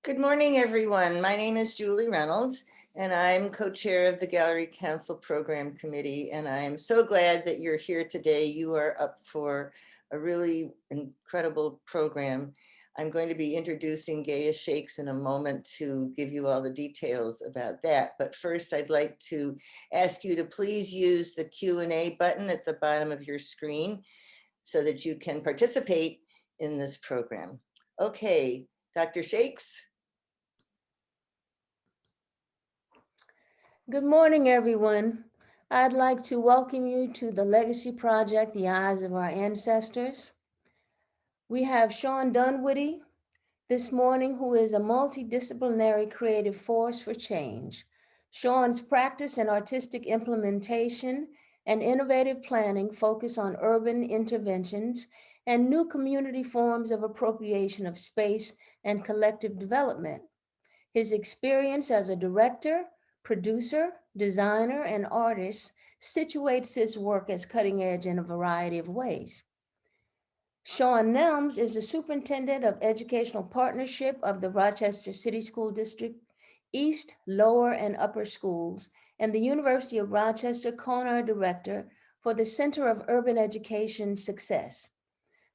Good morning, everyone. My name is Julie Reynolds, and I'm co-chair of the Gallery Council Program Committee, and I'm so glad that you're here today. You are up for a really incredible program. I'm going to be introducing Gaia Shakes in a moment to give you all the details about that. But first, I'd like to ask you to please use the Q&A button at the bottom of your screen so that you can participate in this program. Okay, Dr. Shakes. Good morning, everyone. I'd like to welcome you to the Legacy Project, The Eyes of Our Ancestors. We have Shawn Dunwoody this morning, who is a multidisciplinary creative force for change. Shawn's practice and artistic implementation and innovative planning focus on urban interventions and new community forms of appropriation of space and collective development. His experience as a director, producer, designer, and artist situates his work as cutting edge in a variety of ways. Shaun Nelms is the superintendent of educational partnership of the Rochester City School District East, Lower, and Upper Schools, and the University of Rochester co-honor director for the Center of Urban Education Success.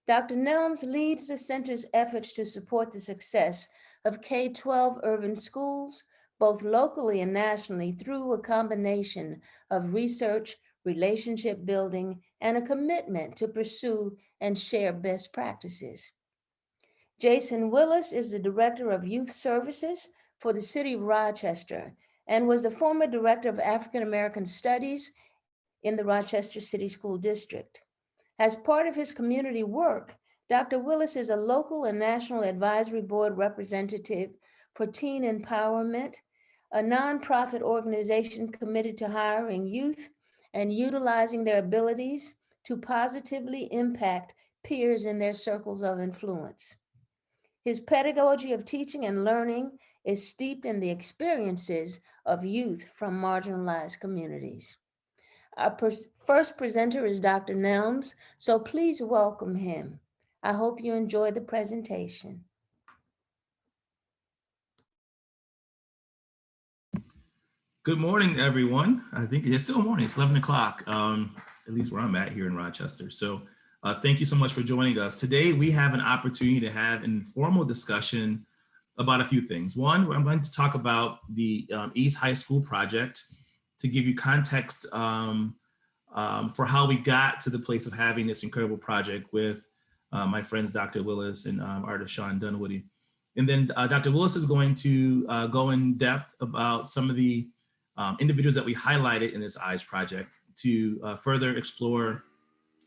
Dr. Nelms leads the center's efforts to support the success of K-12 urban schools, both locally and nationally, through a combination of research, relationship building, and a commitment to pursue and share best practices. Jason Willis is the Director of Youth Services for the City of Rochester and was the former Director of African American Studies in the Rochester City School District. As part of his community work, Dr. Willis is a local and national advisory board representative for Teen Empowerment, a nonprofit organization committed to hiring youth and utilizing their abilities to positively impact peers in their circles of influence. His pedagogy of teaching and learning is steeped in the experiences of youth from marginalized communities. Our first presenter is Dr. Nelms, so please welcome him. I hope you enjoy the presentation. Good morning, everyone. I think it's still morning. It's 11 o'clock, at least where I'm at here in Rochester. So thank you so much for joining us. Today, we have an opportunity to have an informal discussion about a few things. One, I'm going to talk about the East High School project to give you context for how we got to the place of having this incredible project with my friends, Dr. Willis and artist Shawn Dunwoody. And then Dr. Willis is going to go in depth about some of the individuals that we highlighted in this EYES project to further explore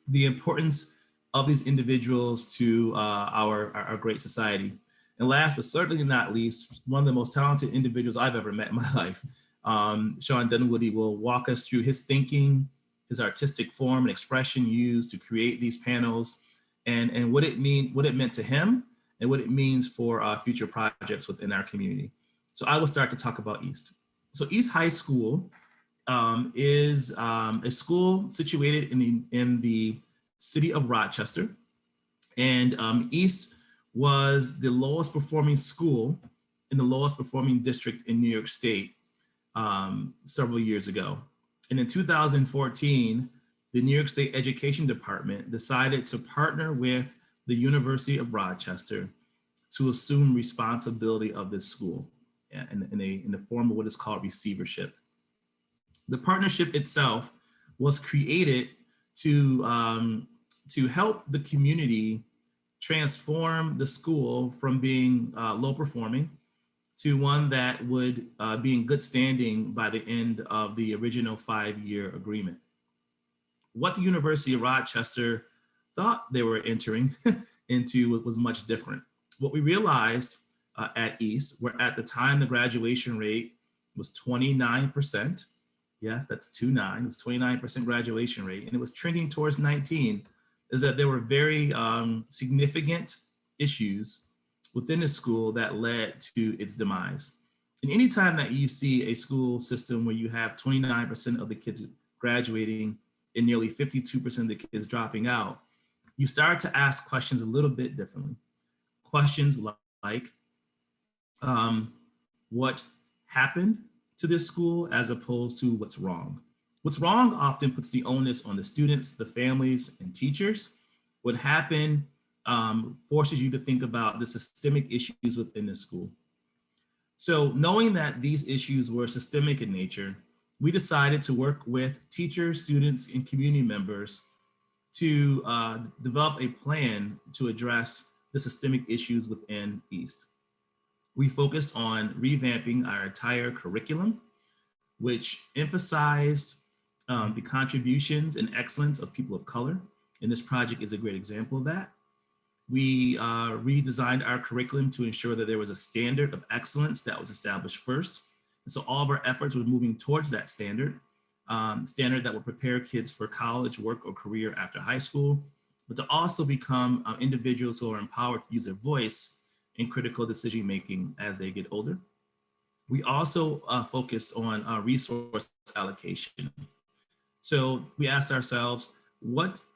the importance of these individuals to our great society. And last but certainly not least, one of the most talented individuals I've ever met in my life, Shawn Dunwoody, will walk us through his thinking, his artistic form and expression used to create these panels, and what it meant to him and what it means for future projects within our community. So I will start to talk about East. So East High School is a school situated in the city of Rochester, and East was the lowest performing school in the lowest performing district in New York State several years ago. And in 2014, the New York State Education Department decided to partner with the University of Rochester to assume responsibility of this school in the form of what is called receivership. The partnership itself was created to help the community transform the school from being low performing to one that would be in good standing by the end of the original 5-year agreement. What the University of Rochester thought they were entering into was much different. What we realized at East, where at the time the graduation rate was 29%, yes, that's 29, it was 29% graduation rate, and it was trending towards 19, is that there were very significant issues within the school that led to its demise. And anytime that you see a school system where you have 29% of the kids graduating and nearly 52% of the kids dropping out, you start to ask questions a little bit differently. Questions like, what happened to this school as opposed to what's wrong. What's wrong often puts the onus on the students, the families, and teachers. What happened forces you to think about the systemic issues within the school. So knowing that these issues were systemic in nature, we decided to work with teachers, students, and community members to develop a plan to address the systemic issues within East. We focused on revamping our entire curriculum, which emphasized the contributions and excellence of people of color. And this project is a great example of that. We redesigned our curriculum to ensure that there was a standard of excellence that was established first. And so all of our efforts were moving towards that standard that will prepare kids for college, work, or career after high school, but to also become individuals who are empowered to use their voice in critical decision-making as they get older. We also focused on resource allocation. So we asked ourselves,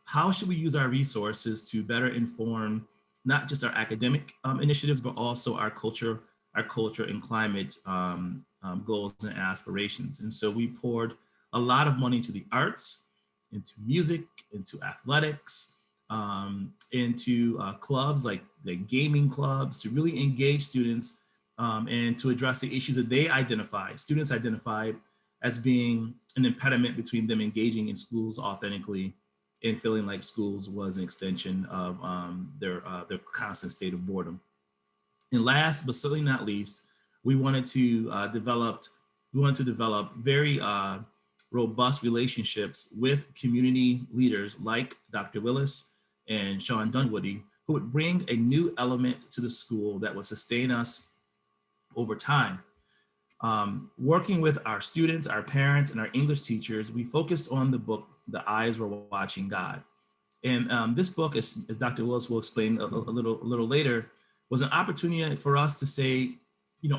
how should we use our resources to better inform not just our academic initiatives, but also our culture and climate goals and aspirations. And so we poured a lot of money into the arts, into music, into athletics, into clubs like the gaming clubs to really engage students and to address the issues that students identified as being an impediment between them engaging in schools authentically and feeling like schools was an extension of their constant state of boredom. And last, but certainly not least, we wanted to develop very robust relationships with community leaders like Dr. Willis and Shawn Dunwoody, who would bring a new element to the school that would sustain us over time. Working with our students, our parents, and our English teachers, we focused on the book, The Eyes Were Watching God. And this book, as Dr. Willis will explain a little later, was an opportunity for us to say,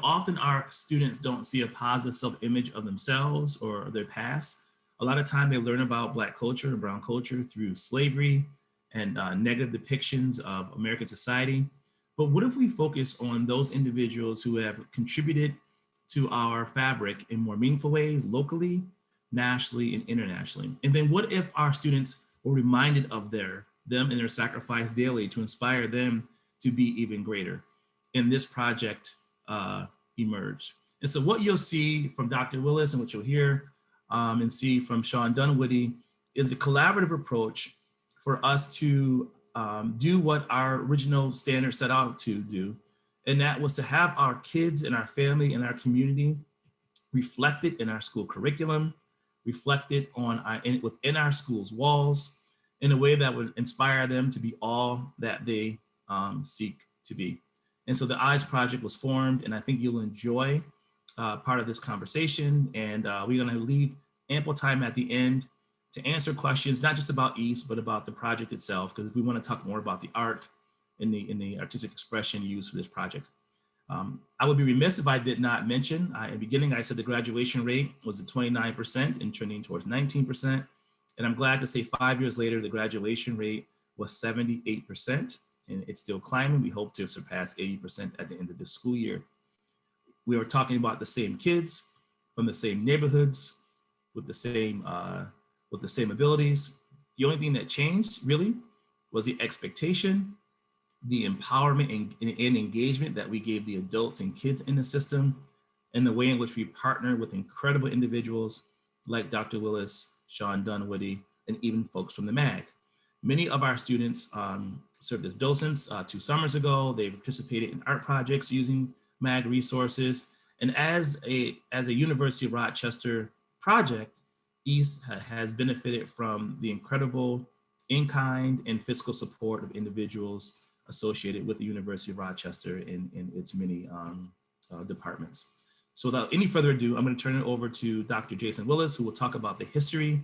often our students don't see a positive self-image of themselves or their past. A lot of time they learn about Black culture and brown culture through slavery and negative depictions of American society. But what if we focus on those individuals who have contributed to our fabric in more meaningful ways, locally, nationally, and internationally? And then what if our students were reminded of them and their sacrifice daily to inspire them to be even greater? And this project emerged. And so what you'll see from Dr. Willis and what you'll hear and see from Shawn Dunwoody is a collaborative approach for us to do what our original standard set out to do. And that was to have our kids and our family and our community reflected in our school curriculum, reflected within our school's walls in a way that would inspire them to be all that they seek to be. And so the Eyes Project was formed, and I think you'll enjoy part of this conversation. And we're gonna leave ample time at the end to answer questions, not just about East, but about the project itself, because we wanna talk more about the art and the artistic expression used for this project. I would be remiss if I did not mention, in the beginning, I said the graduation rate was at 29% and trending towards 19%. And I'm glad to say 5 years later, the graduation rate was 78%, and it's still climbing. We hope to surpass 80% at the end of this school year. We were talking about the same kids from the same neighborhoods with the same abilities. The only thing that changed really was the expectation, the empowerment and engagement that we gave the adults and kids in the system, and the way in which we partner with incredible individuals like Dr. Willis, Shawn Dunwoody, and even folks from the MAG. Many of our students served as docents 2 summers ago. They've participated in art projects using MAG resources. And as a University of Rochester project, East has benefited from the incredible in-kind and fiscal support of individuals associated with the University of Rochester in its many departments. So without any further ado, I'm going to turn it over to Dr. Jason Willis, who will talk about the history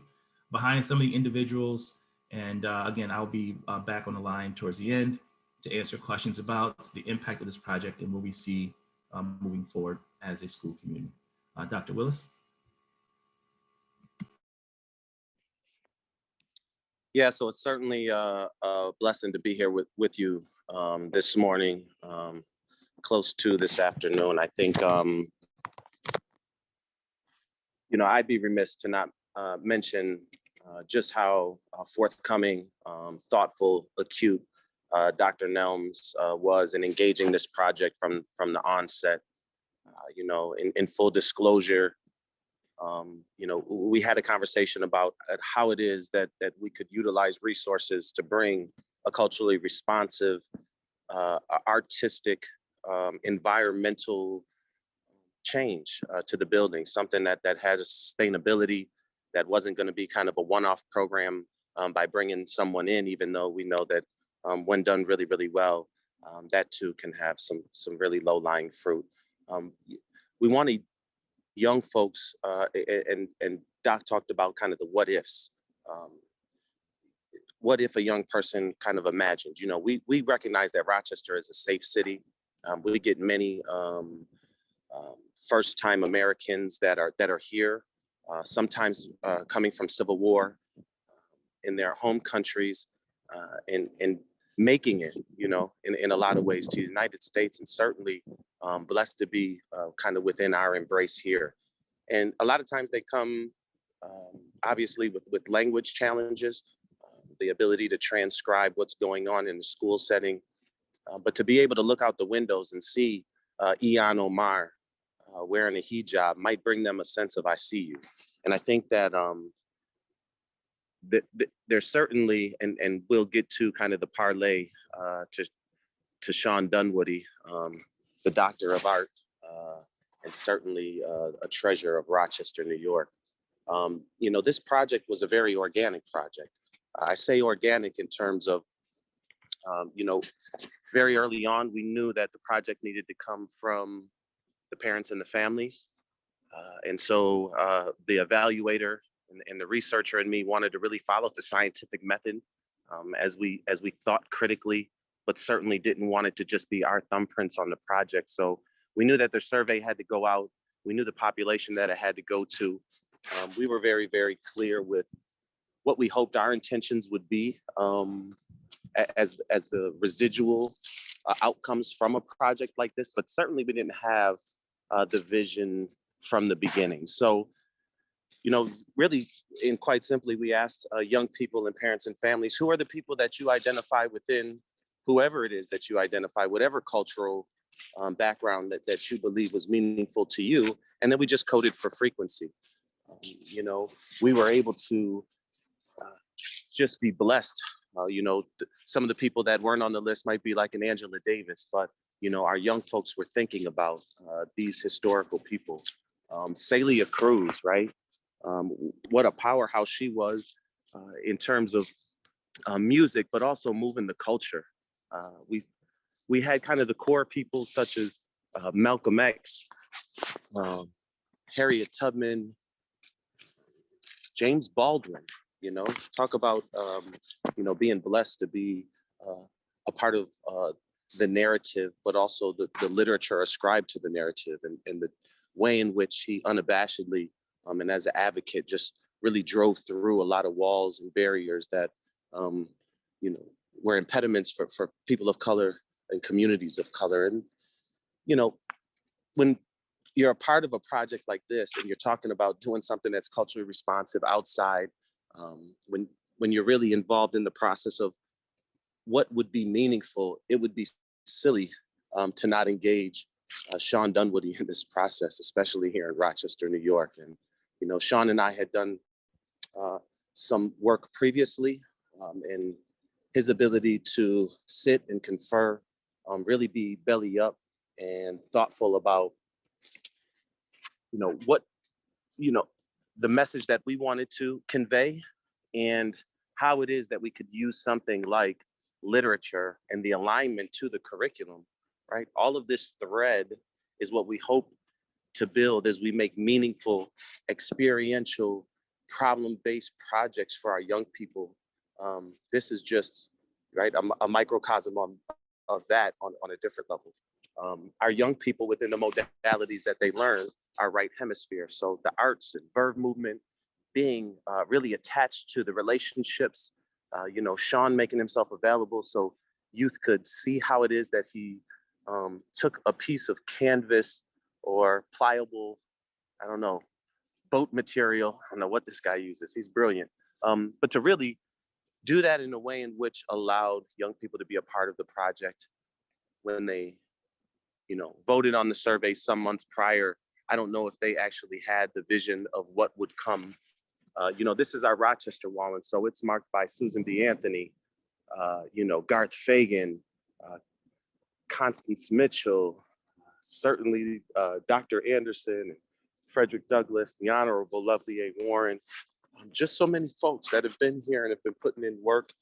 behind some of the individuals. And again, I'll be back on the line towards the end to answer questions about the impact of this project and what we see moving forward as a school community. Dr. Willis. Yeah, so it's certainly a blessing to be here with you this morning. close to this afternoon. I think, I'd be remiss to not mention just how forthcoming, thoughtful, acute Dr. Nelms was in engaging this project from the onset. In full disclosure, we had a conversation about how it is that we could utilize resources to bring a culturally responsive, artistic, environmental change to the building, something that had a sustainability, that wasn't going to be kind of a one-off program by bringing someone in, even though we know that when done really, really well, that too can have some really low-lying fruit. We wanted young folks, and Doc talked about kind of the what ifs. What if a young person kind of imagined, we recognize that Rochester is a safe city. We get many first-time Americans that are here, sometimes coming from Civil War in their home countries, and making it, in a lot of ways to the United States, and certainly blessed to be kind of within our embrace here. And a lot of times they come, obviously, with language challenges, the ability to transcribe what's going on in the school setting, but to be able to look out the windows and see Ian Omar wearing a hijab might bring them a sense of I see you. And I think that there's certainly, and we'll get to kind of the parlay to Shawn Dunwoody, the doctor of art, and certainly a treasure of Rochester, New York. This project was a very organic project. I say organic in terms of, very early on, we knew that the project needed to come from the parents and the families. And so the evaluator and the researcher and me wanted to really follow the scientific method as we thought critically, but certainly didn't want it to just be our thumbprints on the project. So we knew that the survey had to go out. We knew the population that it had to go to. We were very, very clear with what we hoped our intentions would be as the residual outcomes from a project like this, but certainly we didn't have the vision from the beginning. So, really, and quite simply, we asked young people and parents and families, who are the people that you identify within, whoever it is that you identify, whatever cultural background that you believe was meaningful to you. And then we just coded for frequency. We were able to just be blessed. Some of the people that weren't on the list might be like an Angela Davis, but our young folks were thinking about these historical people. Celia Cruz, right? What a powerhouse she was in terms of music, but also moving the culture. We had kind of the core people such as Malcolm X, Harriet Tubman, James Baldwin. Talk about being blessed to be a part of the narrative, but also the literature ascribed to the narrative, and the way in which he unabashedly and as an advocate just really drove through a lot of walls and barriers that were impediments for people of color and communities of color. And when you're a part of a project like this and you're talking about doing something that's culturally responsive outside, when you're really involved in the process of what would be meaningful, it would be silly to not engage Shawn Dunwoody in this process, especially here in Rochester, New York. And Shawn and I had done some work previously, and his ability to sit and confer, really be belly up and thoughtful about what the message that we wanted to convey, and how it is that we could use something like literature and the alignment to the curriculum, right? All of this thread is what we hope to build as we make meaningful, experiential, problem-based projects for our young people. This is just, right, a microcosm of that on a different level. Our young people within the modalities that they learn are right hemisphere. So the arts and verb movement being really attached to the relationships, Shawn making himself available so youth could see how it is that he took a piece of canvas or pliable, I don't know, boat material. I don't know what this guy uses. He's brilliant. But to really do that in a way in which allowed young people to be a part of the project when they, voted on the survey some months prior. I don't know if they actually had the vision of what would come. This is our Rochester wall, and so it's marked by Susan B. Anthony, Garth Fagan, Constance Mitchell, certainly Dr. Anderson, Frederick Douglass, the Honorable Lovely A. Warren, just so many folks that have been here and have been putting in work,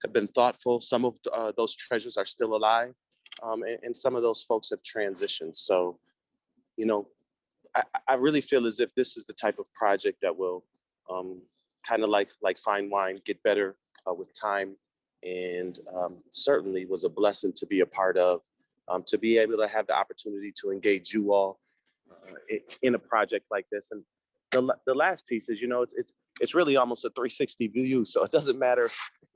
have been thoughtful. Some of those treasures are still alive, and some of those folks have transitioned. So, I really feel as if this is the type of project that will kind of like fine wine, get better with time, and certainly was a blessing to be a part of, to be able to have the opportunity to engage you all in a project like this. And the last piece is, it's really almost a 360 view. So it doesn't matter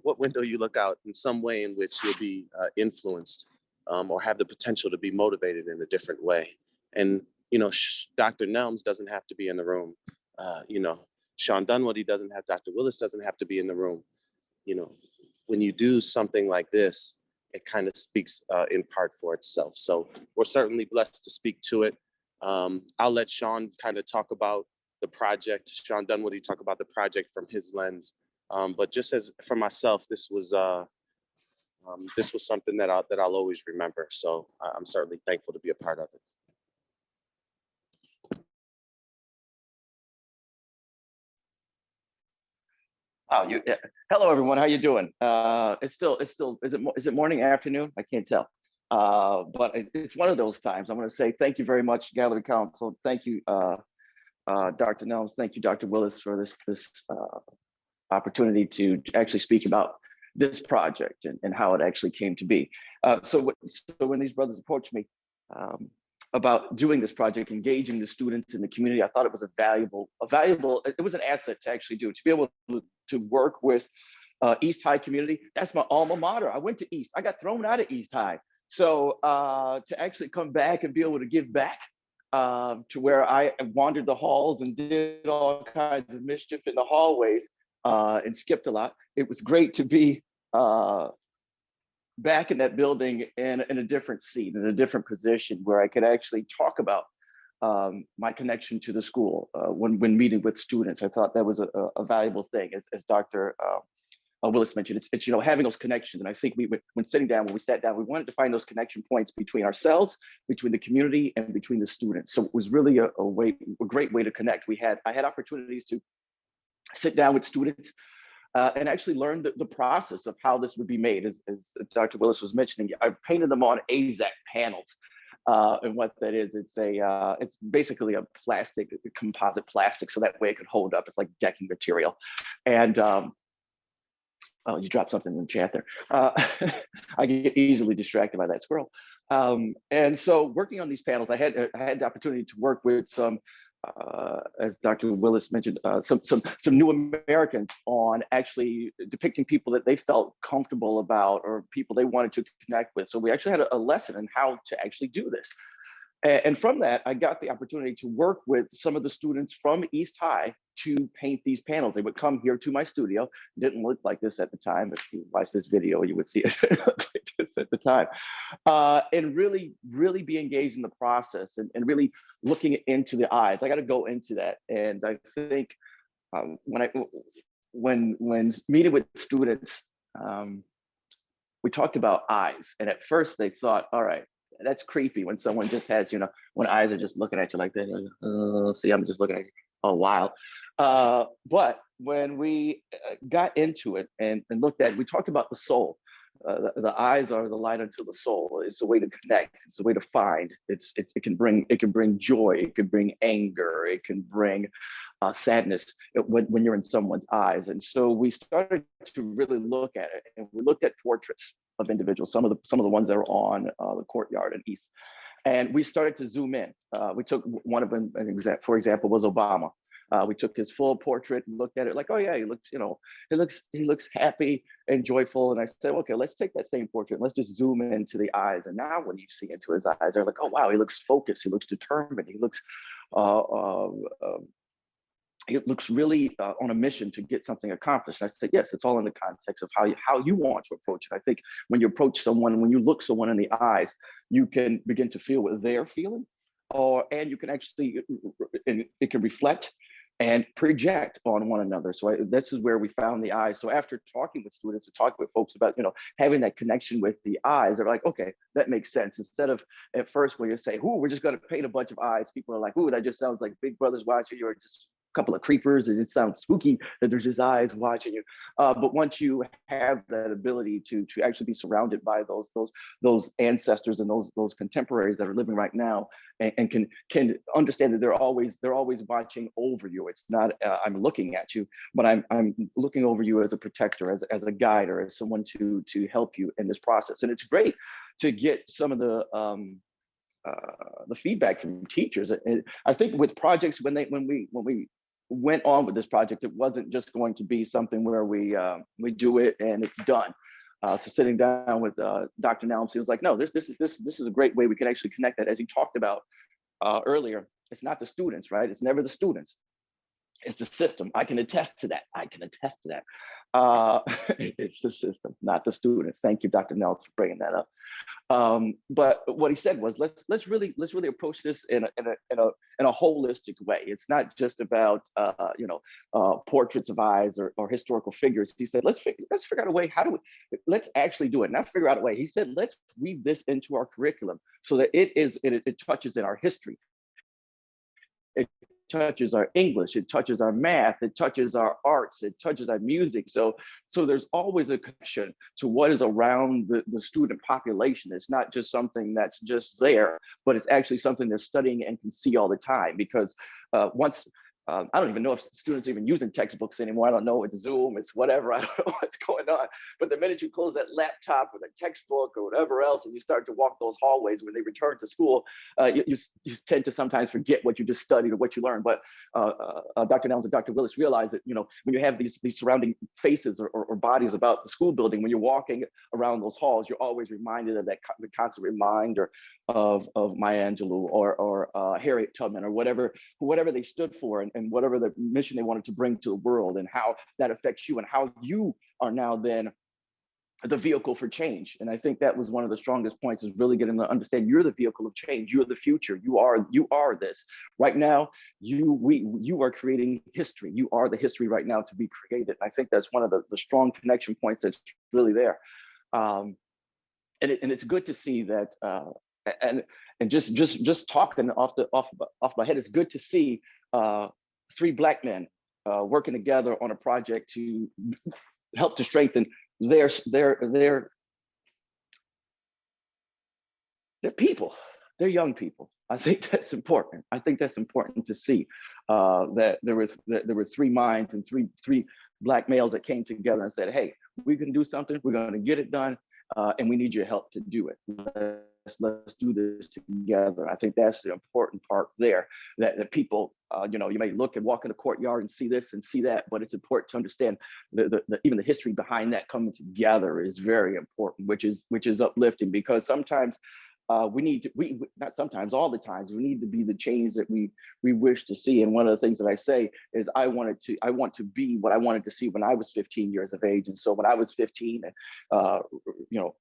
what window you look out, in some way in which you'll be influenced or have the potential to be motivated in a different way. And, Dr. Nelms doesn't have to be in the room. Shawn Dunwoody doesn't have, Dr. Willis doesn't have to be in the room. When you do something like this, it kind of speaks in part for itself. So we're certainly blessed to speak to it. I'll let Shawn kind of talk about the project. Shawn Dunwoody talk about the project from his lens. But just as for myself, this was something that I'll always remember. So I'm certainly thankful to be a part of it. Oh, hello everyone. How you doing? It's still. Is it morning, afternoon? I can't tell. But it's one of those times. I'm going to say thank you very much, Gallery Council. Thank you, Dr. Nelms. Thank you, Dr. Willis, for this opportunity to actually speak about this project and how it actually came to be. So when these brothers approached me about doing this project, engaging the students in the community, I thought it was it was an asset to actually do, to be able to work with East High community. That's my alma mater. I went to East. I got thrown out of East High. So to actually come back and be able to give back to where I wandered the halls and did all kinds of mischief in the hallways and skipped a lot. It was great to be back in that building in a different seat, in a different position, where I could actually talk about my connection to the school when meeting with students. I thought that was a valuable thing, as Dr. Willis mentioned. It's having those connections. And I think when we sat down, we wanted to find those connection points between ourselves, between the community, and between the students. So it was really a great way to connect. I had opportunities to sit down with students and actually learn the process of how this would be made. As Dr. Willis was mentioning, I painted them on AZAC panels. And what that is, it's basically a composite plastic, so that way it could hold up. It's like decking material. And oh, you dropped something in the chat there. I get easily distracted by that squirrel. And so working on these panels, I had the opportunity to work with some, as Dr. Willis mentioned, some new Americans on actually depicting people that they felt comfortable about, or people they wanted to connect with. So we actually had a lesson in how to actually do this. And from that, I got the opportunity to work with some of the students from East High to paint these panels. They would come here to my studio. It didn't look like this at the time. If you watch this video, you would see it like this at the time. And really be engaged in the process and really looking into the eyes. I got to go into that. And I think when meeting with students, we talked about eyes. And at first they thought, all right, that's creepy when someone just has, when eyes are just looking at you like that. See, I'm just looking at you. Oh, wow. But when we got into it and looked at it, we talked about the soul. The eyes are the light unto the soul. It's a way to connect. It's a way to find. It can bring joy. It can bring anger. It can bring sadness when you're in someone's eyes. And so we started to really look at it, and we looked at portraits of individuals. Some of the ones that are on the courtyard in East, and we started to zoom in. We took one of them, for example, was Obama. We took his full portrait and looked at it like, oh yeah, he looks, he looks happy and joyful. And I said, okay, let's take that same portrait. Let's just zoom into the eyes. And now when you see into his eyes, they're like, oh wow, he looks focused. He looks determined. He looks really on a mission to get something accomplished. And I said, yes, it's all in the context of how you want to approach it. I think when you approach someone, when you look someone in the eyes, you can begin to feel what they're feeling, and you can actually, it can reflect and project on one another. So this is where we found the eyes. So after talking with students and talking with folks about, having that connection with the eyes, they're like, okay, that makes sense. Instead of at first when you say, ooh, we're just going to paint a bunch of eyes, people are like, ooh, that just sounds like Big Brother's watching you, or just couple of creepers, and it sounds spooky that there's just eyes watching you. But once you have that ability to actually be surrounded by those ancestors and those contemporaries that are living right now, and can understand that they're always watching over you. It's not I'm looking at you, but I'm looking over you as a protector, as a guide, or as someone to help you in this process. And it's great to get some of the feedback from teachers. And I think with projects, when we went on with this project, it wasn't just going to be something where we do it and it's done. So sitting down with Dr. Nelms, he was like, no, this is a great way we can actually connect that. As he talked about earlier, it's not the students, right? It's never the students. It's the system. I can attest to that. It's the system, not the students. Thank you, Dr. Nelms, for bringing that up. But what he said was, let's really approach this in a holistic way. It's not just about portraits of eyes or historical figures. He said, let's figure out a way. Let's actually do it. Not figure out a way. He said, let's weave this into our curriculum so that it touches in our history. It touches our English, it touches our math, it touches our arts, it touches our music. So there's always a connection to what is around the student population. It's not just something that's just there, but it's actually something they're studying and can see all the time. Because I don't even know if students are even using textbooks anymore. I don't know, it's Zoom, it's whatever, I don't know what's going on. But the minute you close that laptop or the textbook or whatever else, and you start to walk those hallways when they return to school, you tend to sometimes forget what you just studied or what you learned. But Dr. Nelms and Dr. Willis realized that, when you have these surrounding faces or bodies about the school building, when you're walking around those halls, you're always reminded of the constant reminder of Maya Angelou or Harriet Tubman, or whatever they stood for, and whatever the mission they wanted to bring to the world, and how that affects you, and how you are now then the vehicle for change. And I think that was one of the strongest points, is really getting to understand you're the vehicle of change. You're the future. You are this right now. You are creating history. You are the history right now to be created. I think that's one of the strong connection points that's really there. And it's good to see that. And just talking off my head, it's good to see 3 Black men working together on a project to help to strengthen their people, their young people. I think that's important. I think that's important to see that there were 3 minds and three Black males that came together and said, hey, we can do something. We're going to get it done. And we need your help to do it. Let's do this together. I think that's the important part there, that people, you may look and walk in the courtyard and see this and see that, but it's important to understand even the history behind that coming together is very important, which is uplifting, because sometimes all the times we need to be the change that we wish to see. And one of the things that I say is I want to be what I wanted to see when I was 15 years of age. And so when I was 15 and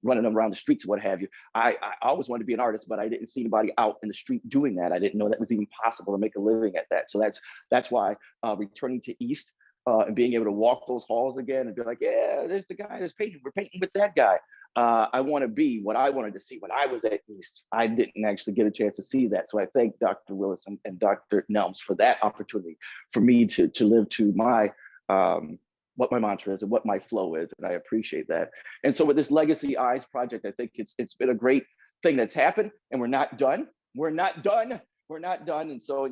running around the streets, what have you, I always wanted to be an artist, but I didn't see anybody out in the street doing that. I didn't know that was even possible to make a living at that. So that's why returning to East and being able to walk those halls again and be like, yeah, there's the guy that's painting. We're painting with that guy. I want to be what I wanted to see when I was at East. I didn't actually get a chance to see that. So I thank Dr. Willis and Dr. Nelms for that opportunity for me to live to my what my mantra is and what my flow is. And I appreciate that. And so with this Legacy Eyes project, I think it's been a great thing that's happened, and we're not done. We're not done. And so,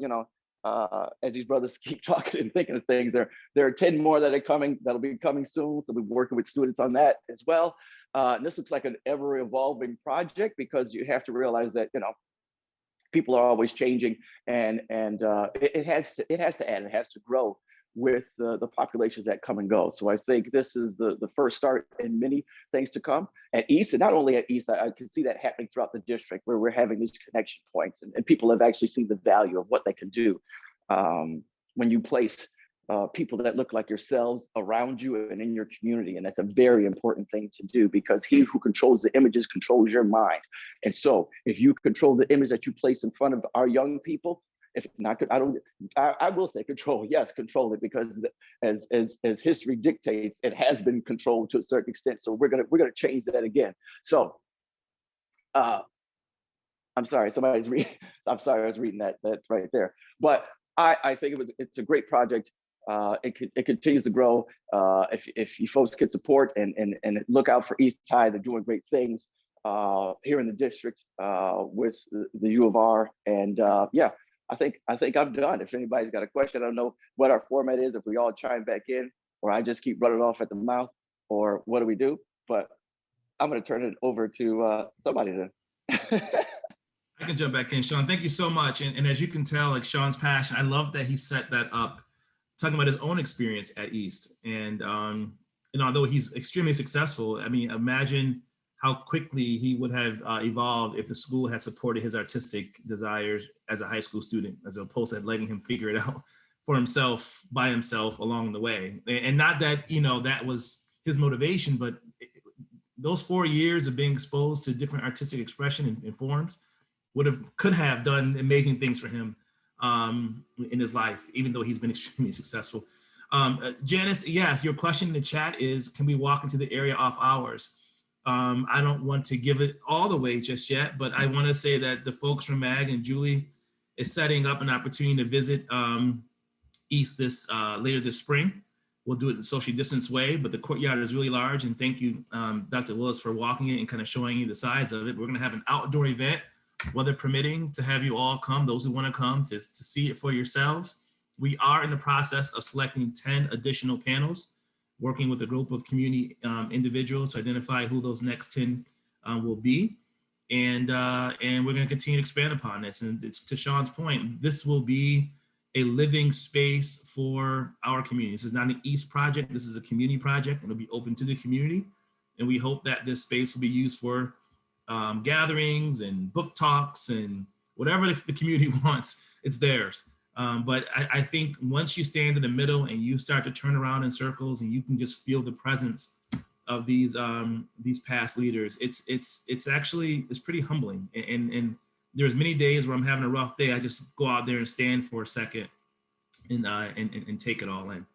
as these brothers keep talking and thinking of things, there are 10 more that'll be coming soon. So we're working with students on that as well. And this looks like an ever evolving project, because you have to realize that, people are always changing, and it has to add, it has to grow with the populations that come and go. So I think this is the first start in many things to come at East, and not only at East. I can see that happening throughout the district, where we're having these connection points, and people have actually seen the value of what they can do when you place people that look like yourselves around you and in your community. And that's a very important thing to do, because he who controls the images controls your mind. And so if you control the image that you place in front of our young people, if not, I will say control, yes, control it, because as history dictates, it has been controlled to a certain extent. So we're gonna change that again. So I'm sorry, somebody's reading. I'm sorry, I was reading that right there. But I think it's a great project. It continues to grow. If you folks can support and look out for East High, they're doing great things here in the district with the U of R. And yeah, I think I'm done. If anybody's got a question, I don't know what our format is, if we all chime back in, or I just keep running off at the mouth, or what do we do? But I'm going to turn it over to somebody to. I can jump back in, Shaun. Thank you so much. And as you can tell, like Shaun's passion, I love that he set that up, talking about his own experience at East. And although he's extremely successful, I mean, imagine how quickly he would have evolved if the school had supported his artistic desires as a high school student, as opposed to letting him figure it out for himself, by himself along the way. And not that, that was his motivation, but those 4 years of being exposed to different artistic expression and forms could have done amazing things for him in his life, even though he's been extremely successful. Janice, yes, your question in the chat is, can we walk into the area off hours? I don't want to give it all the way just yet, but I want to say that the folks from MAG and Julie is setting up an opportunity to visit East later this spring. We'll do it in a socially distanced way, but the courtyard is really large, and thank you, Dr. Willis, for walking it and kind of showing you the size of it. We're going to have an outdoor event, weather permitting, to have you all come, those who want to come, to see it for yourselves. We are in the process of selecting 10 additional panels, working with a group of community individuals to identify who those next 10 will be. And we're going to continue to expand upon this. And it's, to Shaun's point, this will be a living space for our community. This is not an East project. This is a community project. It'll be open to the community. And we hope that this space will be used for gatherings and book talks and whatever the community wants, it's theirs. But I think once you stand in the middle and you start to turn around in circles and you can just feel the presence of these past leaders, it's actually pretty humbling. And there's many days where I'm having a rough day. I just go out there and stand for a second and take it all in.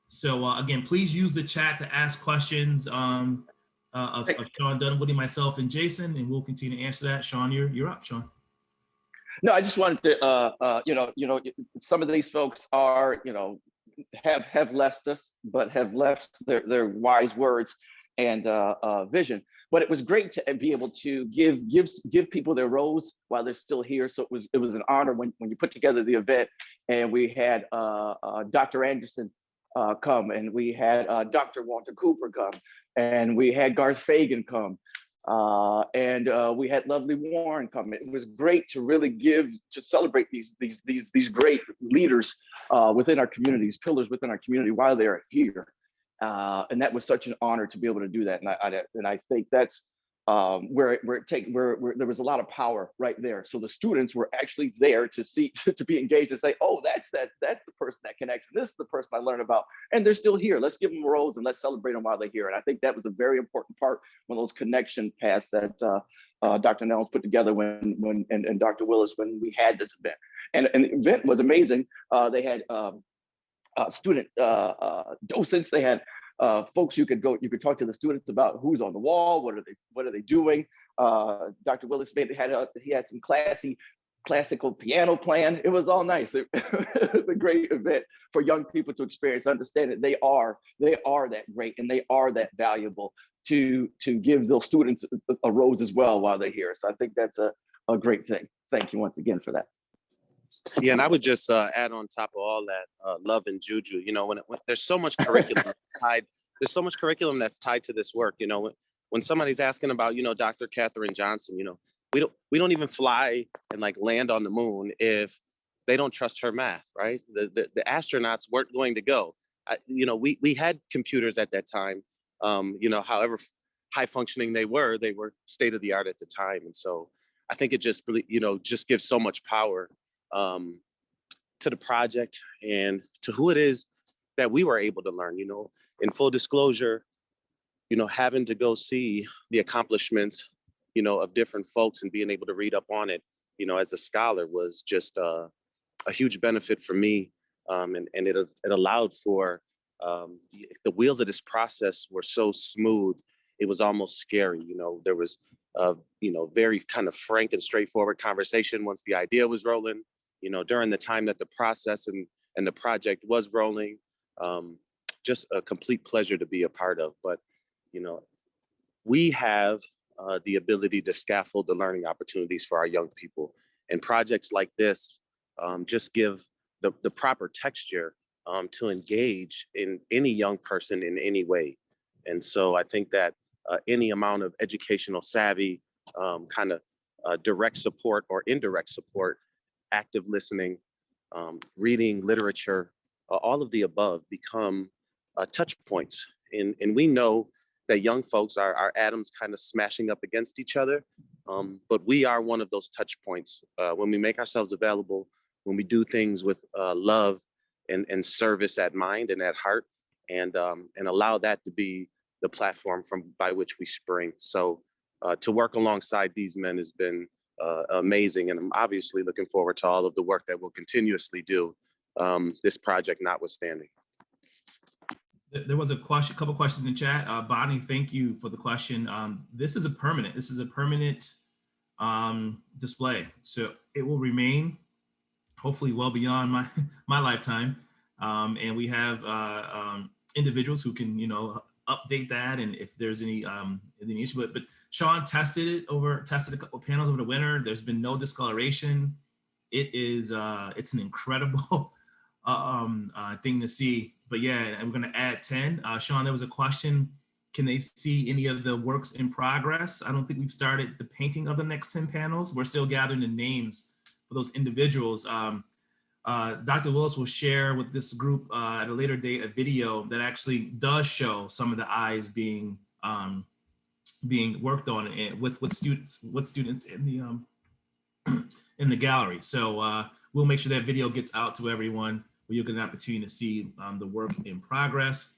So again, please use the chat to ask questions of Shawn Dunwoody, myself, and Jason, and we'll continue to answer that. Shaun, you're up, Shaun. No, I just wanted to, some of these folks are, have left us, but have left their wise words and vision. But it was great to be able to give people their roles while they're still here. So it was an honor when you put together the event, and we had Dr. Anderson come, and we had Dr. Walter Cooper come, and we had Garth Fagan come, and we had Lovely Warren come. It was great to really celebrate these great leaders within our communities, pillars within our community while they're here. And that was such an honor to be able to do that. And I think that's where there was a lot of power right there. So the students were actually there to be engaged and say, oh, that's the person that connects. And this is the person I learned about. And they're still here. Let's give them a rose and let's celebrate them while they're here. And I think that was a very important part, one of those connection paths that Dr. Nelms put together and Dr. Willis when we had this event. And the event was amazing. They had student docents. They had folks you could talk to the students about who's on the wall, what are they doing. Dr. Willis he had some classical piano playing. It was all nice. It was a great event for young people to experience, understand that they are that great and they are that valuable to give those students a rose as well while they're here. So I think that's a great thing. Thank you once again for that. Yeah, and I would just add on top of all that, love and juju. When there's so much curriculum that's tied to this work. When somebody's asking about, Dr. Katherine Johnson, we don't even fly and like land on the moon if they don't trust her math, right? The astronauts weren't going to go. We had computers at that time. However high functioning they were state of the art at the time. And so I think it just really, just gives so much power to the project and to who it is that we were able to learn. In full disclosure, having to go see the accomplishments, of different folks and being able to read up on it, as a scholar was just a huge benefit for me. And it allowed for the wheels of this process were so smooth. It was almost scary. There was very kind of frank and straightforward conversation once the idea was rolling, during the time that the process and the project was rolling. Just a complete pleasure to be a part of. But, we have the ability to scaffold the learning opportunities for our young people. And projects like this just give the proper texture to engage in any young person in any way. And so I think that any amount of educational savvy, direct support or indirect support, active listening, reading, literature, all of the above become touch points. And we know that young folks are atoms kind of smashing up against each other. But we are one of those touch points when we make ourselves available, when we do things with love and service at mind and at heart, and allow that to be the platform by which we spring. So to work alongside these men has been amazing. And I'm obviously looking forward to all of the work that we'll continuously do, this project notwithstanding. There was a couple questions in the chat. Bonnie, thank you for the question. This is a permanent display. So it will remain hopefully well beyond my lifetime. And we have individuals who can, update that. And if there's any issue, but Shawn tested a couple of panels over the winter. There's been no discoloration. It's an incredible thing to see. But yeah, I'm going to add 10. Shawn, there was a question. Can they see any of the works in progress? I don't think we've started the painting of the next 10 panels. We're still gathering the names for those individuals. Dr. Willis will share with this group at a later date a video that actually does show some of the eyes being worked on with students in the gallery. So we'll make sure that video gets out to everyone, where you'll get an opportunity to see the work in progress.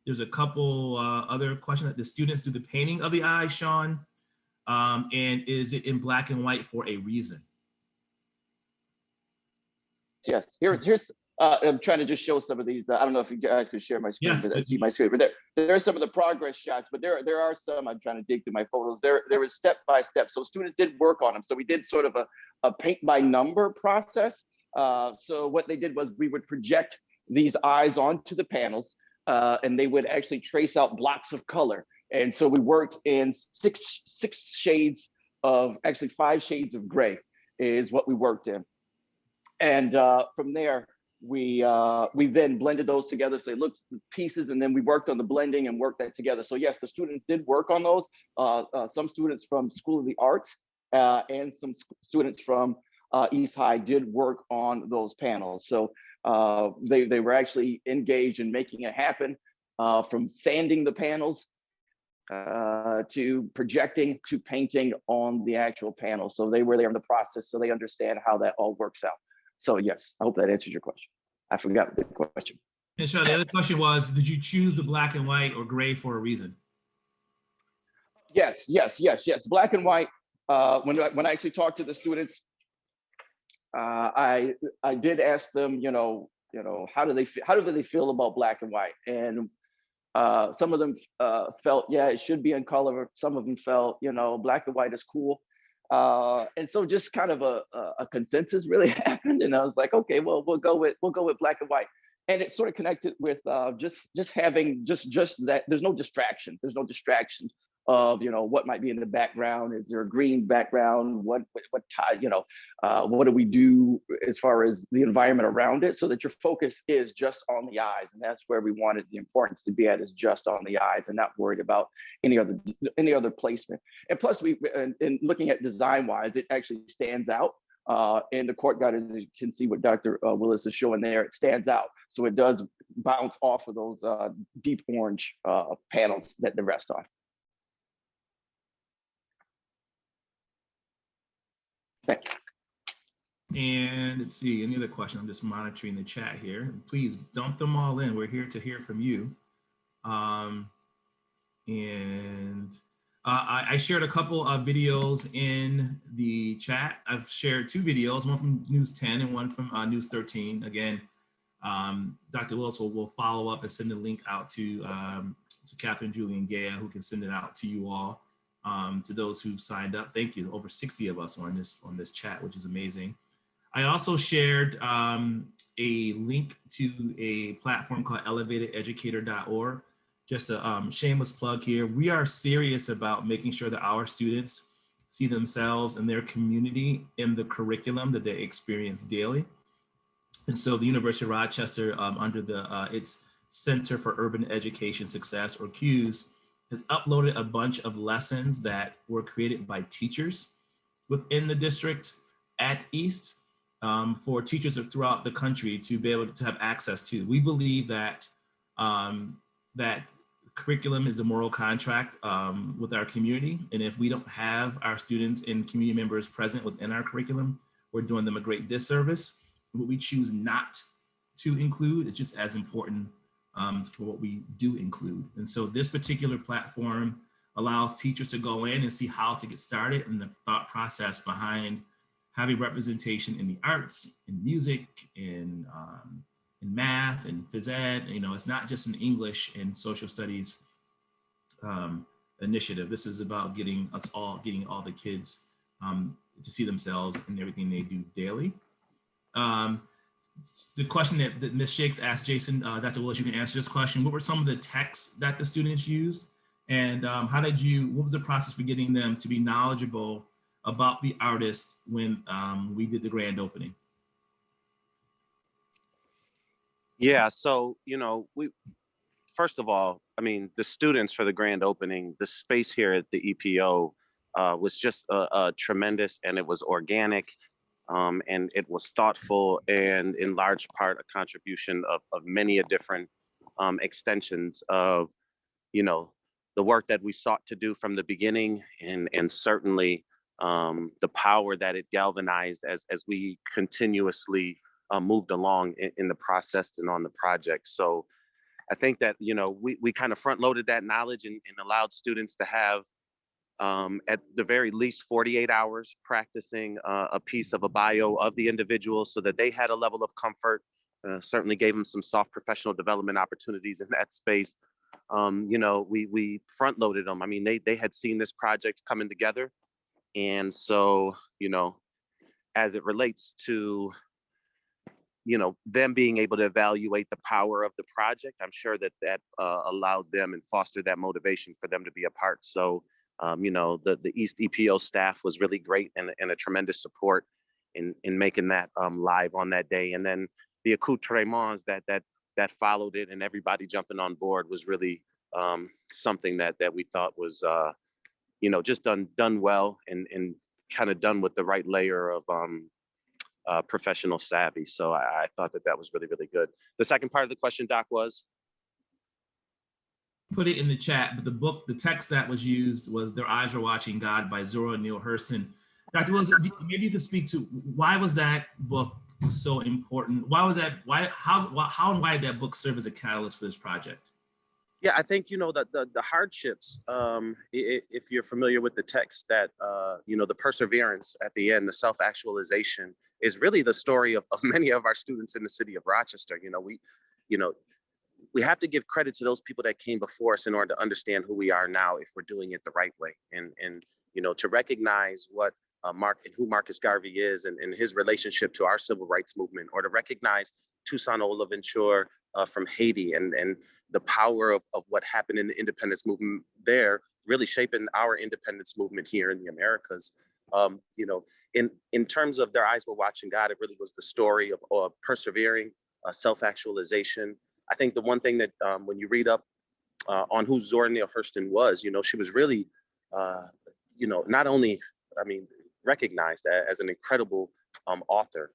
There's a couple other questions. The students do the painting of the eyes, Shawn, and is it in black and white for a reason? Yes, here's I'm trying to just show some of these. I don't know if you guys could share my screen, Yes, but I see my screen. But there are some of the progress shots, but there are some. I'm trying to dig through my photos. There was step by step. So students did work on them. So we did sort of a paint by number process. So what they did was we would project these eyes onto the panels, and they would actually trace out blocks of color. And so we worked in six shades of, actually 5 shades of gray is what we worked in. And from there, we then blended those together. So it looked pieces, and then we worked on the blending and worked that together. So yes, the students did work on those. Some students from School of the Arts and some students from East High did work on those panels. So they were actually engaged in making it happen, from sanding the panels to projecting to painting on the actual panel. So they were there in the process, so they understand how that all works out. So yes, I hope that answers your question. I forgot the question. And Shawn, the other question was, did you choose the black and white or gray for a reason? Yes. Black and white. When I actually talked to the students, I did ask them, how do they feel about black and white? And some of them felt, yeah, it should be in color. Some of them felt, black and white is cool. And so just kind of a consensus really happened, and I was like, okay, well, we'll go with black and white. And it sort of connected with just having just that there's no distraction. of, what might be in the background. Is there a green background? What what do we do as far as the environment around it, so that your focus is just on the eyes? And that's where we wanted the importance to be at, is just on the eyes and not worried about any other placement. And plus, in looking at design wise, it actually stands out. In the courtyard, as you can see what Dr. Willis is showing there, it stands out. So it does bounce off of those deep orange panels that the rest are. Thank you. And let's see, any other questions? I'm just monitoring the chat here. Please dump them all in. We're here to hear from you. I shared a couple of videos in the chat. I've shared 2 videos, one from News 10 and one from News 13. Again, Dr. Willis will follow up and send the link out to Catherine, Julie, and Gaia, who can send it out to you all, to those who've signed up. Thank you. Over 60 of us on this chat, which is amazing. I also shared a link to a platform called elevatededucator.org. Just a shameless plug here. We are serious about making sure that our students see themselves and their community in the curriculum that they experience daily. And so the University of Rochester, under its Center for Urban Education Success, or CUES, has uploaded a bunch of lessons that were created by teachers within the district at East, for teachers throughout the country to be able to have access to. We believe that that curriculum is a moral contract with our community. And if we don't have our students and community members present within our curriculum, we're doing them a great disservice. What we choose not to include is just as important for what we do include. And so this particular platform allows teachers to go in and see how to get started and the thought process behind having representation in the arts, in music, in math, and phys ed. It's not just an English and social studies initiative. This is about getting all the kids to see themselves in everything they do daily. The question that Ms. Shakes asked Jason, Dr. Willis, you can answer this question. What were some of the texts that the students used? And what was the process for getting them to be knowledgeable about the artist when we did the grand opening? Yeah, so, first of all, the students for the grand opening, the space here at the EPO was just tremendous, and it was organic, and it was thoughtful, and in large part a contribution of many different extensions of, the work that we sought to do from the beginning, and certainly the power that it galvanized as we continuously moved along in the process and on the project. So I think that, we kind of front loaded that knowledge and allowed students to have at the very least 48 hours practicing a piece of a bio of the individual, so that they had a level of comfort. Certainly gave them some soft professional development opportunities in that space. We front loaded them. They had seen this project coming together. And so, as it relates to, them being able to evaluate the power of the project, I'm sure that allowed them and fostered that motivation for them to be a part. So, the East EPO staff was really great and a tremendous support in making that live on that day. And then the accoutrements that followed it, and everybody jumping on board, was really something that we thought was just done well, and kind of done with the right layer of professional savvy. So I thought that was really, really good. The second part of the question, Doc, was? Put it in the chat, but the text that was used was "Their Eyes Are Watching God" by Zora Neale Hurston. Dr. Willis, maybe you could speak to why was that book so important? How and why did that book serve as a catalyst for this project? Yeah, I think, the hardships, if you're familiar with the text, that, the perseverance at the end, the self-actualization, is really the story of many of our students in the city of Rochester. We have to give credit to those people that came before us in order to understand who we are now, if we're doing it the right way. And to recognize what who Marcus Garvey is, and his relationship to our civil rights movement, or to recognize Toussaint Louverture from Haiti, and the power of what happened in the independence movement there, really shaping our independence movement here in the Americas. You know, in terms of Their Eyes Were Watching God, it really was the story of persevering, self-actualization. I think the one thing that when you read up on who Zora Neale Hurston was, you know, she was really, you know, not only, I mean, recognized as an incredible author,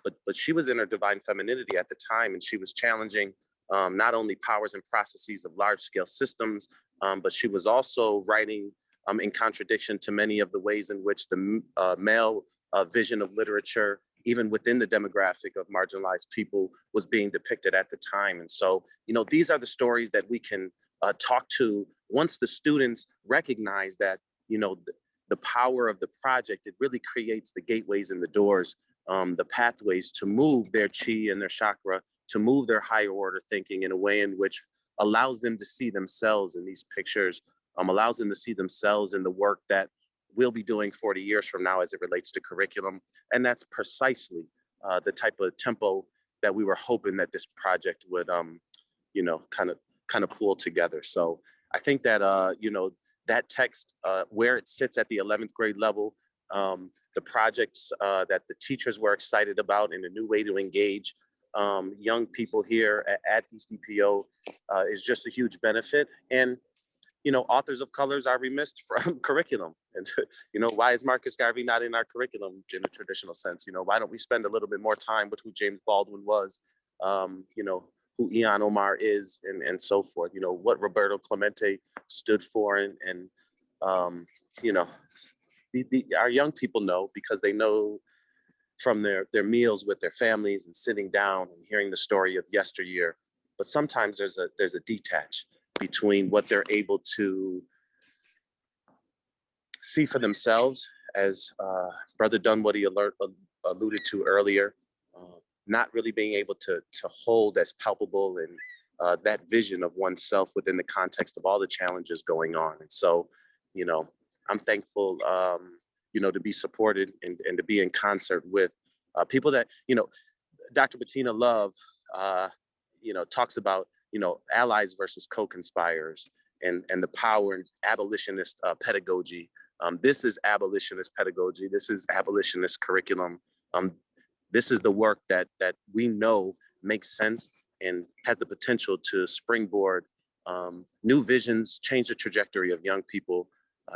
but she was in her divine femininity at the time, and she was challenging not only powers and processes of large-scale systems, but she was also writing in contradiction to many of the ways in which the male vision of literature, even within the demographic of marginalized people, was being depicted at the time. And so, you know, these are the stories that we can talk to once the students recognize that, you know, the power of the project. It really creates the gateways and the doors, the pathways to move their chi and their chakra, to move their higher order thinking in a way in which allows them to see themselves in these pictures, allows them to see themselves in the work that we'll be doing 40 years from now as it relates to curriculum. And that's precisely the type of tempo that we were hoping that this project would, you know, kind of pull together. So I think that, you know, that text, where it sits at the 11th grade level, the projects that the teachers were excited about, and a new way to engage young people here at East EPO is just a huge benefit. And, you know, authors of colors are remissed from curriculum. And, you know, why is Marcus Garvey not in our curriculum in a traditional sense? You know, why don't we spend a little bit more time with who James Baldwin was, you know, who Ian Omar is, and so forth, you know, what Roberto Clemente stood for. And you know, our young people know, because they know from their meals with their families and sitting down and hearing the story of yesteryear. But sometimes there's a detach between what they're able to see for themselves, as Brother Dunwoody alluded to earlier, not really being able to hold as palpable and that vision of oneself within the context of all the challenges going on. And so, you know, I'm thankful, you know, to be supported and to be in concert with people that, you know, Dr. Bettina Love, you know, talks about, you know, allies versus co-conspirators, and the power and abolitionist pedagogy. This is abolitionist pedagogy. This is abolitionist curriculum. This is the work that we know makes sense and has the potential to springboard new visions, change the trajectory of young people,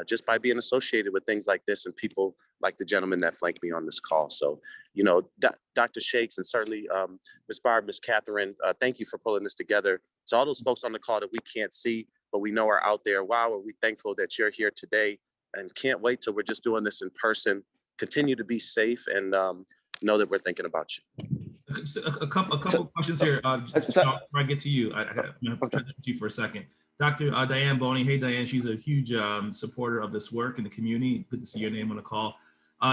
just by being associated with things like this and people like the gentleman that flanked me on this call. So, you know, Dr. Shakes, and certainly Ms. Barb, Ms. Catherine, thank you for pulling this together. So all those folks on the call that we can't see, but we know are out there, wow, are we thankful that you're here today, and can't wait till we're just doing this in person. Continue to be safe, and know that we're thinking about you. A couple of questions here. Before I get to you, I have to touch with you for a second. Dr. Diane Boney. Hey, Diane. She's a huge supporter of this work in the community. Good to see your name on the call.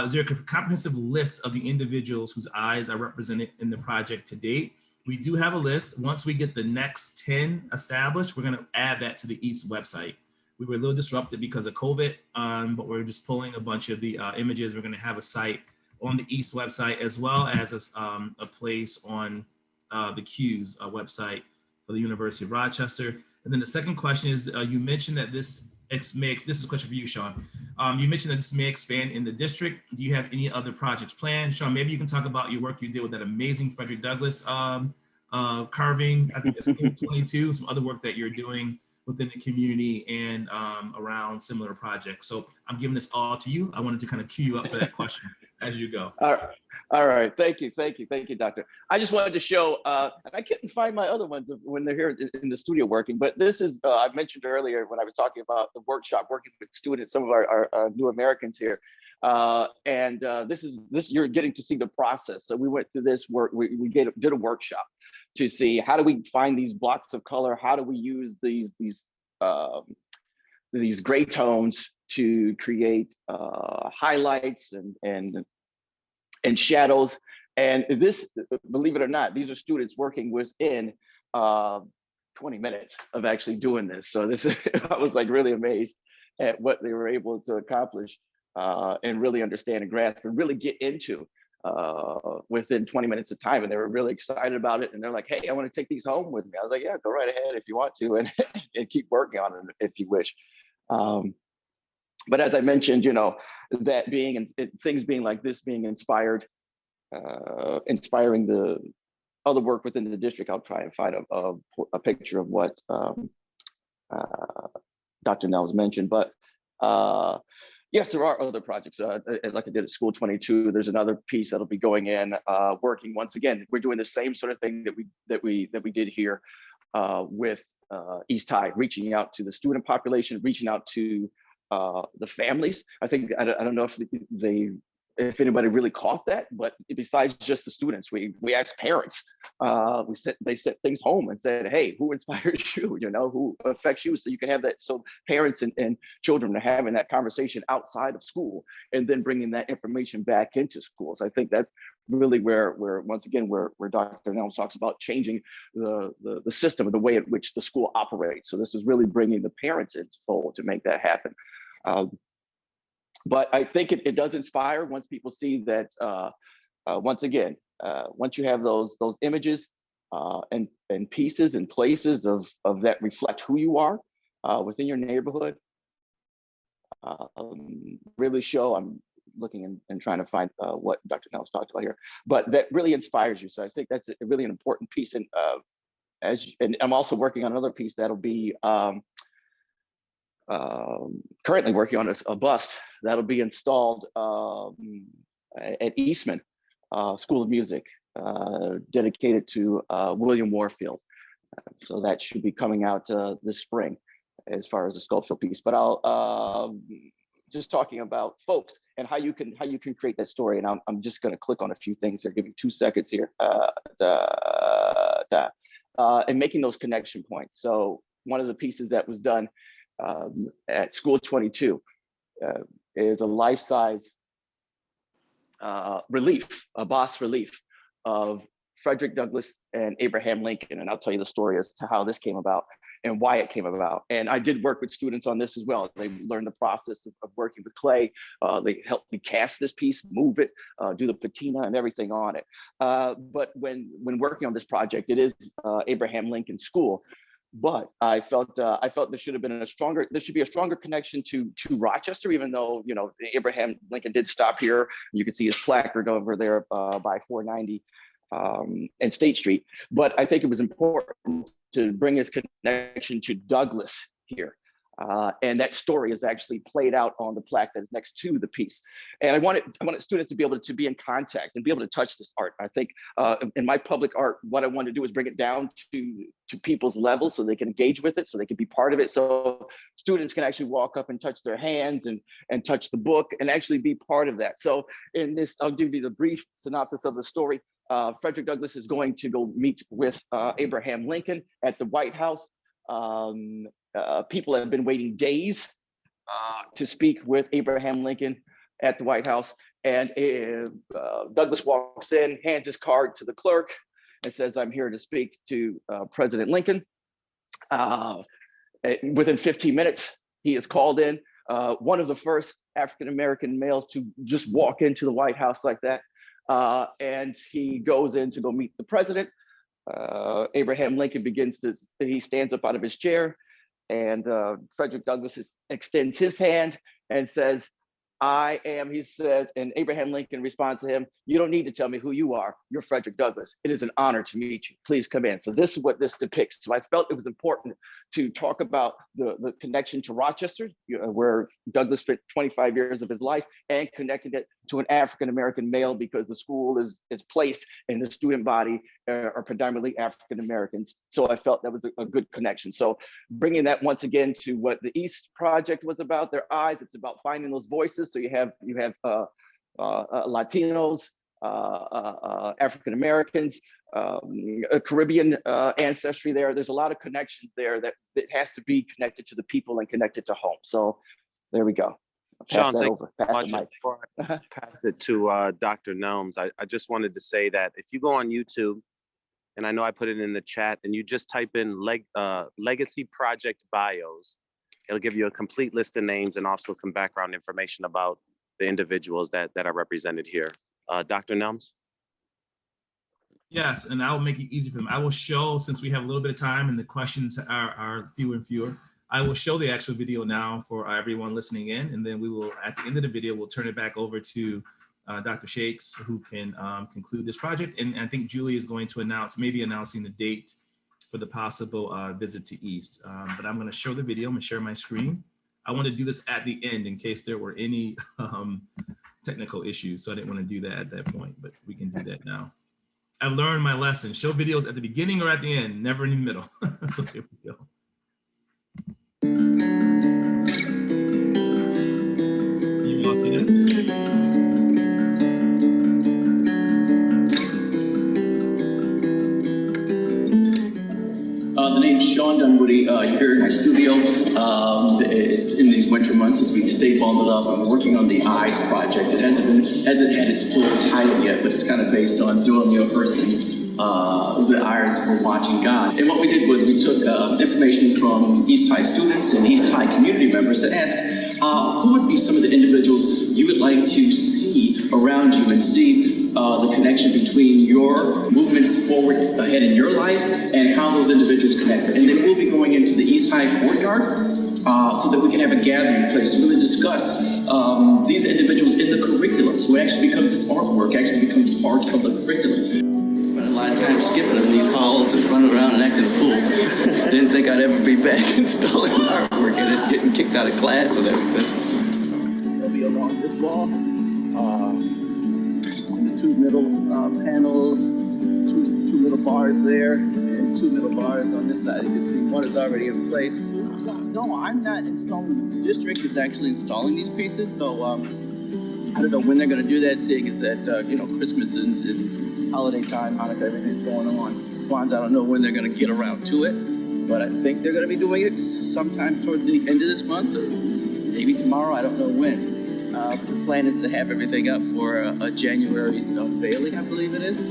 Is there a comprehensive list of the individuals whose eyes are represented in the project to date? We do have a list. Once we get the next 10 established, we're going to add that to the East website. We were a little disrupted because of COVID, but we're just pulling a bunch of the images. We're going to have a site on the East website, as well as a place on the CUES website for the University of Rochester. And then the second question is, you mentioned that this is a question for you, Shaun. You mentioned that this may expand in the district. Do you have any other projects planned? Shaun, maybe you can talk about your work you did with that amazing Frederick Douglass carving. I think it's 22, some other work that you're doing within the community and around similar projects. So I'm giving this all to you. I wanted to kind of cue you up for that question as you go. All right. Thank you, Doctor. I just wanted to show, I couldn't find my other ones when they're here in the studio working, but this is, I mentioned earlier when I was talking about the workshop, working with students, some of our new Americans here. This you're getting to see the process. So we went through this work, we did a workshop to see how do we find these blocks of color, how do we use these gray tones to create highlights and shadows. And this, believe it or not, these are students working within 20 minutes of actually doing this. So this, I was like really amazed at what they were able to accomplish and really understand and grasp and really get into within 20 minutes of time, and they were really excited about it. And they're like, "Hey, I want to take these home with me." I was like, "Yeah, go right ahead if you want to, and and keep working on it if you wish." But as I mentioned, that being things being like this being inspiring the other work within the district. I'll try and find a picture of what Dr. Nelms mentioned, but yes, there are other projects. Like I did at School 22, there's another piece that'll be going in, working once again. We're doing the same sort of thing that we did here with East High, reaching out to the student population, reaching out to the families. I think I don't know if anybody really caught that, but besides just the students, we asked parents. They sent things home and said, "Hey, who inspires you? Who affects you?" So you can have that. So parents and children are having that conversation outside of school, and then bringing that information back into schools. I think that's really where once again where Dr. Nelms talks about changing the system, the way in which the school operates. So this is really bringing the parents into fold to make that happen. But I think it does inspire once people see that, once again, once you have those images and pieces and places of that reflect who you are within your neighborhood, really show. I'm looking and trying to find what Dr. Nelms talked about here, but that really inspires you. So I think that's really an important piece. And and I'm also working on another piece that'll be currently working on a bus that'll be installed at Eastman School of Music, dedicated to William Warfield. So that should be coming out this spring as far as the sculptural piece. But I'll just talking about folks and how you can create that story. And I'm just going to click on a few things here. Give me 2 seconds here. And making those connection points. So one of the pieces that was done at School 22 is a life-size relief, a bas relief of Frederick Douglass and Abraham Lincoln. And I'll tell you the story as to how this came about and why it came about. And I did work with students on this as well. They learned the process of working with clay. They helped me cast this piece, move it, do the patina and everything on it. But when working on this project, it is Abraham Lincoln School. But I felt there should be a stronger connection to Rochester, even though, Abraham Lincoln did stop here. You can see his placard over there by 490 and State Street. But I think it was important to bring his connection to Douglas here. And that story is actually played out on the plaque that is next to the piece. And I wanted students to be able to be in contact and be able to touch this art. I think in my public art, what I want to do is bring it down to people's level so they can engage with it, so they can be part of it. So students can actually walk up and touch their hands and touch the book and actually be part of that. So in this, I'll give you the brief synopsis of the story. Frederick Douglass is going to go meet with Abraham Lincoln at the White House. People have been waiting days to speak with Abraham Lincoln at the White House. And Douglass walks in, hands his card to the clerk and says, "I'm here to speak to President Lincoln." Within 15 minutes, he is called in. One of the first African-American males to just walk into the White House like that. And he goes in to go meet the president. Abraham Lincoln he stands up out of his chair, and Frederick Douglass extends his hand and says, "I am," he says, and Abraham Lincoln responds to him, "You don't need to tell me who you are. You're Frederick Douglass. It is an honor to meet you. Please come in." So this is what this depicts. So I felt it was important to talk about the connection to Rochester, where Douglass spent 25 years of his life, and connecting it to an African-American male, because the school is placed and the student body are predominantly African-Americans. So I felt that was a good connection. So bringing that once again to what the East Project was about, their eyes, it's about finding those voices. So you have Latinos, African-Americans, Caribbean ancestry there. There's a lot of connections there that has to be connected to the people and connected to home. So there we go. Shaun, thank you so much. Before I pass it to Dr. Nelms, I just wanted to say that if you go on YouTube, and I know I put it in the chat, and you just type in Legacy Project Bios, it'll give you a complete list of names and also some background information about the individuals that are represented here. Dr. Nelms? Yes, and I will make it easy for them. I will show, since we have a little bit of time and the questions are fewer and fewer, I will show the actual video now for everyone listening in, and then we will, at the end of the video, we'll turn it back over to Dr. Shakes, who can conclude this project. And I think Julie is going to maybe announcing the date for the possible visit to East. But I'm going to show the video. I'm going to share my screen. I want to do this at the end in case there were any technical issues, so I didn't want to do that at that point, but we can do that now. I've learned my lesson. Show videos at the beginning or at the end, never in the middle. So here we go. You all see that? The name's Shawn Dunwoody. You're here in my studio. It's in these winter months as we stay bundled up. I'm working on the Eyes project. It hasn't had its full title yet, but it's kind of based on Zora Neale Hurston, The Eyes Were Watching God. And what we did was we took information from East High students and East High community members to ask who would be some of the individuals you would like to see around you and see the connection between your movements forward ahead in your life and how those individuals connect. And then we'll be going into the East High courtyard so that we can have a gathering place to really discuss these individuals in the curriculum. So it actually becomes this artwork, actually becomes part of the curriculum. Spent a lot of time skipping in these halls and running around and acting a fool. Didn't think I'd ever be back installing artwork and it getting kicked out of class and everything. It'll be along this wall. Two middle panels, two little bars there, and two middle bars on this side. You can see one is already in place. No, I'm not installing them. The district is actually installing these pieces, so I don't know when they're going to do that, seeing is that, Christmas and holiday time, Hanukkah, everything's going on. Kwanzaa, I don't know when they're going to get around to it, but I think they're going to be doing it sometime toward the end of this month, or maybe tomorrow, I don't know when. The plan is to have everything up for a January unveiling, I believe it is.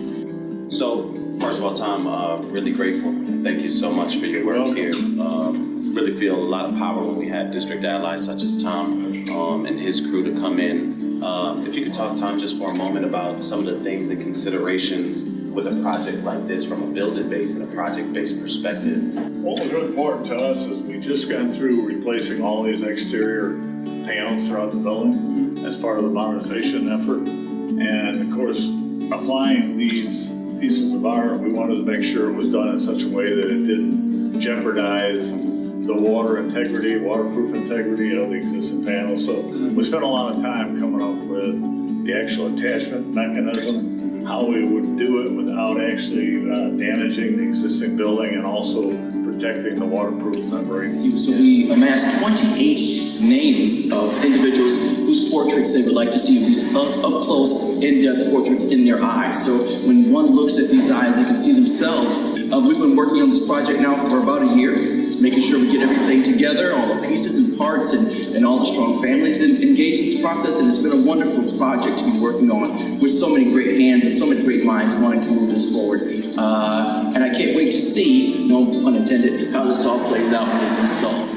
So, first of all, Tom, really grateful. Thank you so much for your work here. Really feel a lot of power when we have district allies such as Tom and his crew to come in. If you could talk, Tom, just for a moment about some of the things and considerations with a project like this from a building-based and a project-based perspective. What was really important to us is we just got through replacing all these exterior panels throughout the building as part of the modernization effort. And of course, applying these pieces of art, we wanted to make sure it was done in such a way that it didn't jeopardize the water integrity, waterproof integrity of the existing panels. So we spent a lot of time coming up with the actual attachment mechanism, how we would do it without actually damaging the existing building and also protecting the waterproof membrane. So we amassed 28 names of individuals whose portraits they would like to see, these up-close, in-depth portraits in their eyes. So when one looks at these eyes, they can see themselves. We've been working on this project now for about a year, making sure we get everything together, all the pieces and parts, and all the strong families engaged in this process. And it's been a wonderful project to be working on with so many great hands and so many great minds wanting to move this forward. And I can't wait to see, no pun intended, how this all plays out when it's installed.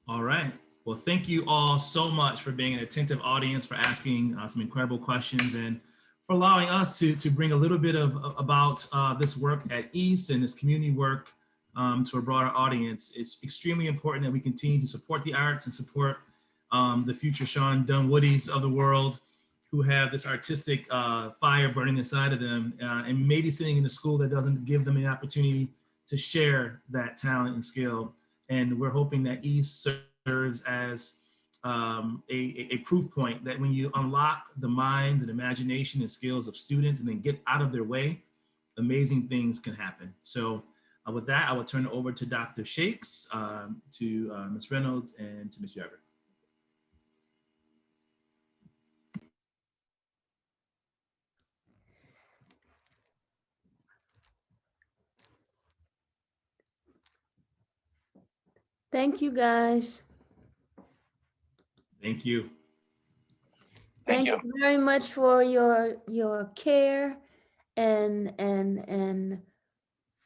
All right. Well, thank you all so much for being an attentive audience, for asking some incredible questions, and for allowing us to bring a little bit about this work at East and this community work to a broader audience. It's extremely important that we continue to support the arts and support the future Shawn Dunwoodys of the world, who have this artistic fire burning inside of them, and maybe sitting in a school that doesn't give them the opportunity to share that talent and skill. And we're hoping that East serves as a proof point that when you unlock the minds and imagination and skills of students and then get out of their way, amazing things can happen. So with that, I will turn it over to Dr. Shakes, to Ms. Reynolds, and to Ms. Jagger. Thank you, guys. Thank you. Thank you very much for your care and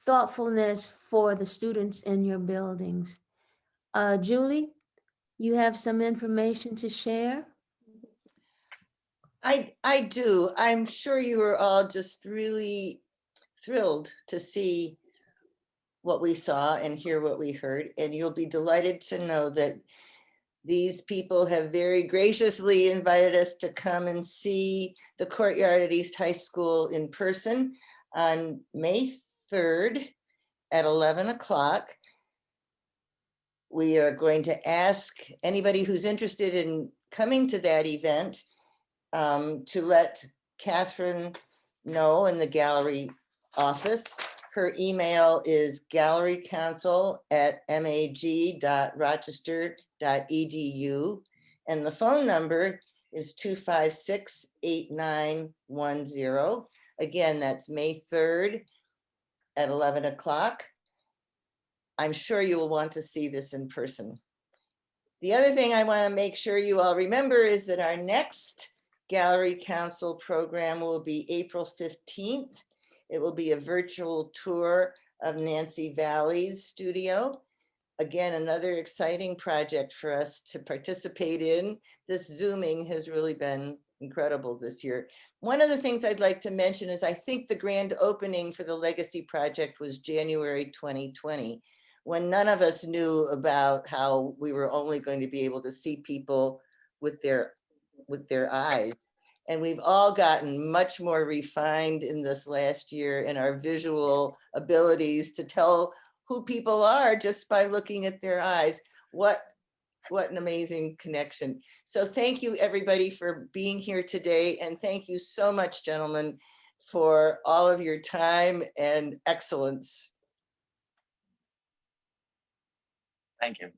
thoughtfulness for the students in your buildings. Julie, you have some information to share? I do. I'm sure you are all just really thrilled to see what we saw and hear what we heard. And you'll be delighted to know that these people have very graciously invited us to come and see the courtyard at East High School in person on May 3rd at 11 o'clock. We are going to ask anybody who's interested in coming to that event to let Catherine know in the gallery office. Her email is gallerycouncil@mag.rochester.edu. And the phone number is 256-8910. Again, that's May 3rd at 11 o'clock. I'm sure you will want to see this in person. The other thing I want to make sure you all remember is that our next Gallery Council program will be April 15th. It will be a virtual tour of Nancy Valley's studio. Again, another exciting project for us to participate in. This Zooming has really been incredible this year. One of the things I'd like to mention is I think the grand opening for the Legacy Project was January 2020, when none of us knew about how we were only going to be able to see people with their eyes. And we've all gotten much more refined in this last year in our visual abilities to tell who people are just by looking at their eyes. What an amazing connection. So thank you everybody for being here today. And thank you so much, gentlemen, for all of your time and excellence. Thank you.